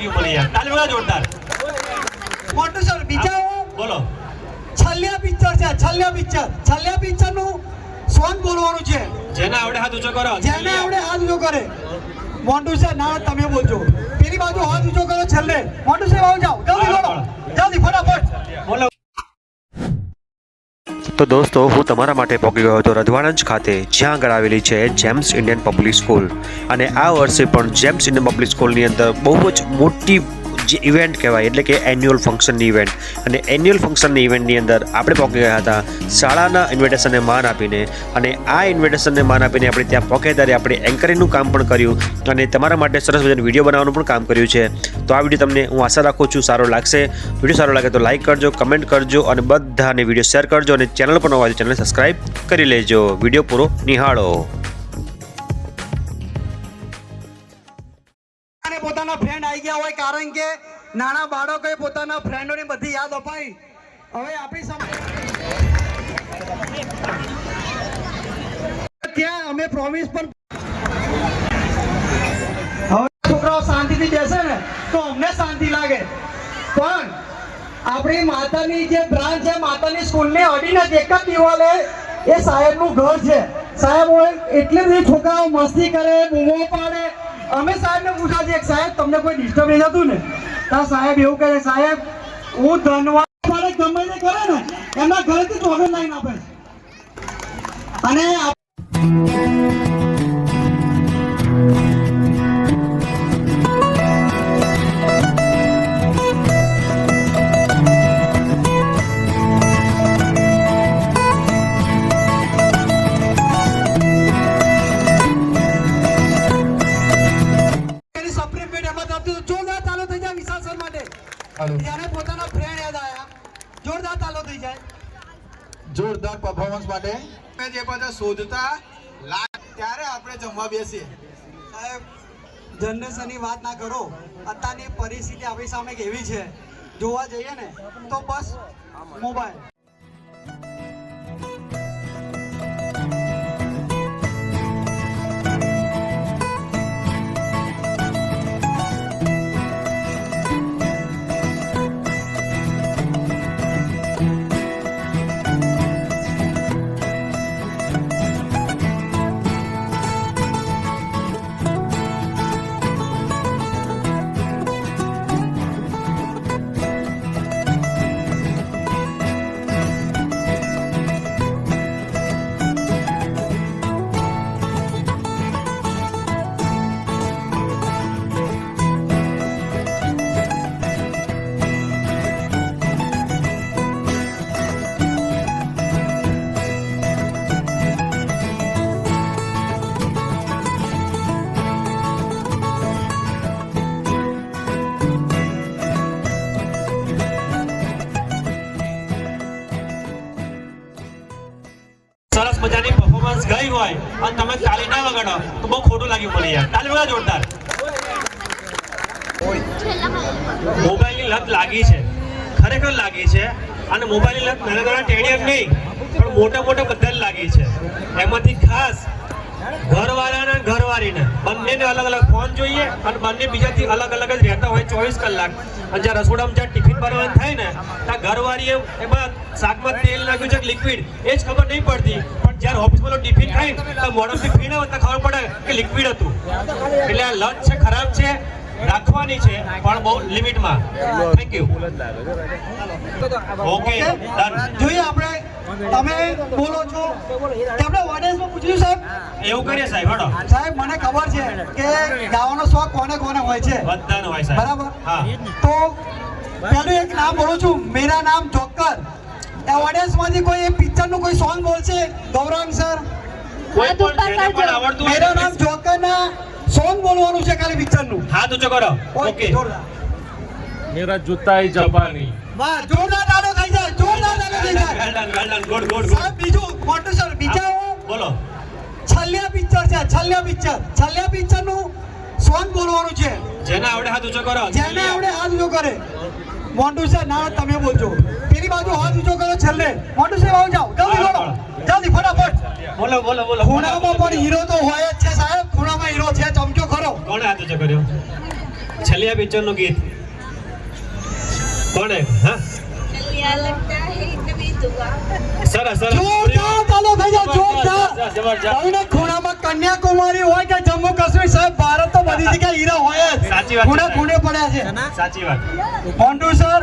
લાગ્યું મને યાર, તાલી વગર જોરદાર. મોટું સર બીજા બોલો. છલ્યા પિક્ચર છે, છલ્યા પિક્ચર નું સોંગ બોલવાનું છે. જેને આવડે હાથ ઊંચો કરો. જેને આવડે હાથ ઊંચો કરે. મોટું સર ના તમે બોલજો, પેલી બાજુ હાથ ઊંચો કરો છેલ્લે. મોટું સર આવો જાઓ, જલ્દી બોલો, જલ્દી ફટાફટ બોલો. તો દોસ્તો હું તમારા માટે પહોંચી ગયો હતો રજવાડંજ ખાતે, જ્યાં આગળ આવેલી છે જેમ્સ ઇન્ડિયન પબ્લિક સ્કૂલ. અને આ વર્ષે પણ જેમ્સ ઇન્ડિયન પબ્લિક સ્કૂલની અંદર બહુ જ મોટી જે ઇવેન્ટ કહેવાય, એટલે કે એન્યુઅલ ફંક્શનની ઇવેન્ટ. અને એન્યુઅલ ફંક્શનની ઇવેન્ટની અંદર આપણે પહોંચી ગયા હતા શાળાના ઇન્વિટેશનને માન આપીને. અને આ ઇન્વિટેશનને માન આપીને આપણે ત્યાં પહોંચ્યા ત્યારે આપણે એન્કરિંગનું કામ પણ કર્યું અને તમારા માટે સરસ મજાનું વિડીયો બનાવવાનું પણ કામ કર્યું છે. તો આ વિડીયો તમને હું આશા રાખું છું સારો લાગશે. વિડીયો સારો લાગે તો લાઇક કરજો, કમેન્ટ કરજો અને બધાને વિડીયો શેર કરજો. અને ચેનલ પર નવા હોય તો ચેનલ સબસ્ક્રાઈબ કરી લેજો. વિડીયો પૂરો નિહાળો. પોતાના ફ્રેન્ડ આવી ગયા હોય, કારણ કે નાના બાળકોએ પોતાના ફ્રેન્ડોની બધી યાદ અપાઈ. હવે આપણી સામે ત્યાં અમે પ્રોમિસ પણ, હવે છોકરાઓ શાંતિથી બેસે ને તો અમને શાંતિ લાગે. પણ આપણી માતાની જે બ્રાન્ચ છે, માતાની સ્કૂલને અડીને જ એક જ દિવાલે એ સાહેબનું ઘર છે. સાહેબ હોય એટલે બધી છોકરાઓ મસ્તી કરે, બૂમો પાડે. અમે સાહેબને પૂછ્યા છે, સાહેબ તમને કોઈ ડિસ્ટર્બ નહીં થતું ને? તો સાહેબ એવું કહે છે, સાહેબ હું ધન્યવાદ ગમે તે કરે ને એમના ઘરેથી ચોકલેટ લાઈન આપે છે. અને પોતાના ફ્રેન્ડ યાદ આયા, જોરદાર તાલો થઈ જાય. જોરદાર પરફોર્મન્સ માટે જે પાછા શોધતા ત્યારે આપણે જમવા બેસીએ. સાહેબ જનરેશનની વાત ના કરો, અત્યારની પરિસ્થિતિ આપણી સામે કેવી છે જોવા જઈએ ને તો બસ મોબાઈલ. સરસ મજાની પરફોર્મન્સ ગઈ હોય અને તમે તાલી ના વગાડો તો બહુ ખોટું લાગ્યું મને યાર, તાલી વગર જોરદાર. મોબાઈલની લત લાગી છે, ખરેખર લાગી છે. અને મોબાઈલની લત નાના નાના ટેડિયમ નહીં પણ મોટા મોટા બધા લાગી છે. એમાંથી ખાસ ઘરવાળાને ઘરવાળીને બંનેને અલગ અલગ ફોન જોઈએ અને બંને બીજાથી અલગ અલગ જ રહેતા હોય 24 કલાક. અને જ્યાં રસોડામાં જ્યાં ટિફિન બનાવવાનું થાય ને ત્યાં ઘરવાળીએ એમાં શાકમાં તેલ નાખ્યું છે લિક્વિડ એ જ ખબર નહીં પડતી, પણ જ્યારે ઓફિસમાં ટિફિન ખાય તો મોઢાથી પીને ખબર પડે કે લિક્વિડ હતું. એટલે આ લત છે, ખરાબ છે, રાખવાની છે પણ બહુ લિમિટમાં. Thank you. Okay done. જોઈએ આપણે, તમે બોલો છો આપણે ઓડિયન્સમાં પૂછ્યું સાહેબ? એવું કરીએ સાહેબ. હડો સાહેબ મને ખબર છે કે ગાવાનો શોખ કોને કોને હોય છે, બધાનો હોય સાહેબ. બરાબર? હા. તો પહેલું એક નામ બોલું છું, મેરા નામ જોકર. એ ઓડિયન્સમાંથી કોઈ એ પિક્ચરનું કોઈ સોંગ બોલશે? ગૌરાંગ સર, કોઈ પણ જેને પણ આવડતું હોય મેરા નામ જોકરના સોંગ બોલવાનું છે ખાલી પિક્ચરનું. હાથ ઊંચો કરો. ઓકે. જોરદાર. मेरा जूता ही जापानी. વાહ, જોરદાર તાળો થઈ જાય, જોરદાર તાળો થઈ જાય. Well done, well done. Good good. સાહેબ બીજું મોટું સર બીજા બોલો. છલ્યા પિક્ચર છે, છલ્યા પિક્ચર નું સોંગ બોલવાનું છે. જેને આવડે હાથ ઊંચો કરો. જેને આવડે હાથ ઊંચો કરે. મોટું સર ના તમે બોલજો, પેલી બાજુ હાથ ઊંચો કરો છેલ્લે. મોટું સર આવો જાઓ, જલ્દી બોલો, જલ્દી ફટાફટ બોલો બોલો બોલો. ખૂણામાં પણ હીરો તો હોય જ છે સાહેબ, ખૂણામાં હીરો છે, ચમચો ખરો. કોણે હાથ ઊંચો કર્યો? છલિયા પિક્ચરનું ગીત કોણે? હા चलिया लगता है कभी दुआ સરસ સરસ જોરદાર તાલો થઈ જાય, જોરદાર. જબરજસ્ત. હવે ખૂણામાં કન્યાકુમારી હોય કે જમ્મુ કાશ્મીર, સાહેબ ભારત તો બધી જગ્યાએ હીરા હોય જ. સાચી વાત છે, ખૂણે સાહેબ. ખૂણે પડ્યા છે. સાચી વાત. મોન્ટુ સર,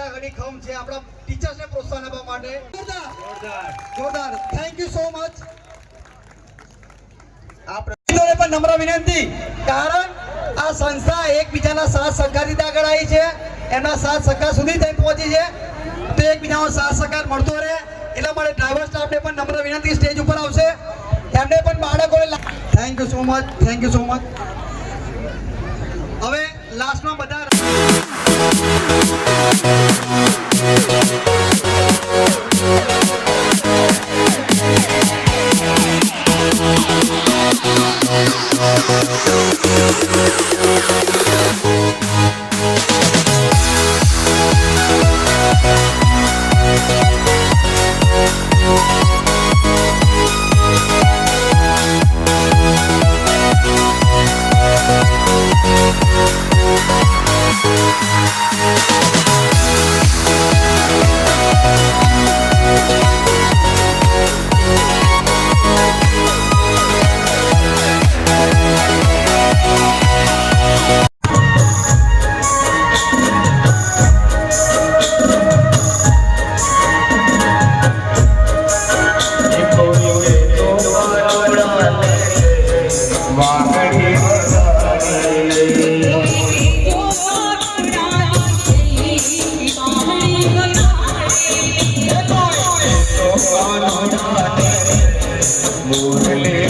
બધા ઘણી ખમ છે આપણા ટીચર્સને પ્રોત્સાહન આપવા માટે. જોરદાર. Thank you so much. પ્રતિનિધિઓને પણ નમ્ર વિનંતી, કારણ આ સંસ્થા એકબીજાના સાથ સહકારથી આગળ આવી છે, એમના સાથ સહકાર સુધી થઈ પહોંચી છે, તો એકબીજાનો સાથ સહકાર મળતો રહે એટલા માટે ડ્રાઈવર સ્ટાફને પણ નમ્ર વિનંતી, સ્ટેજ ઉપર આવશે એમને પણ બાળકોને. Thank you so much. Thank you so much. હવે લાસ્ટમાં બધા મોરલે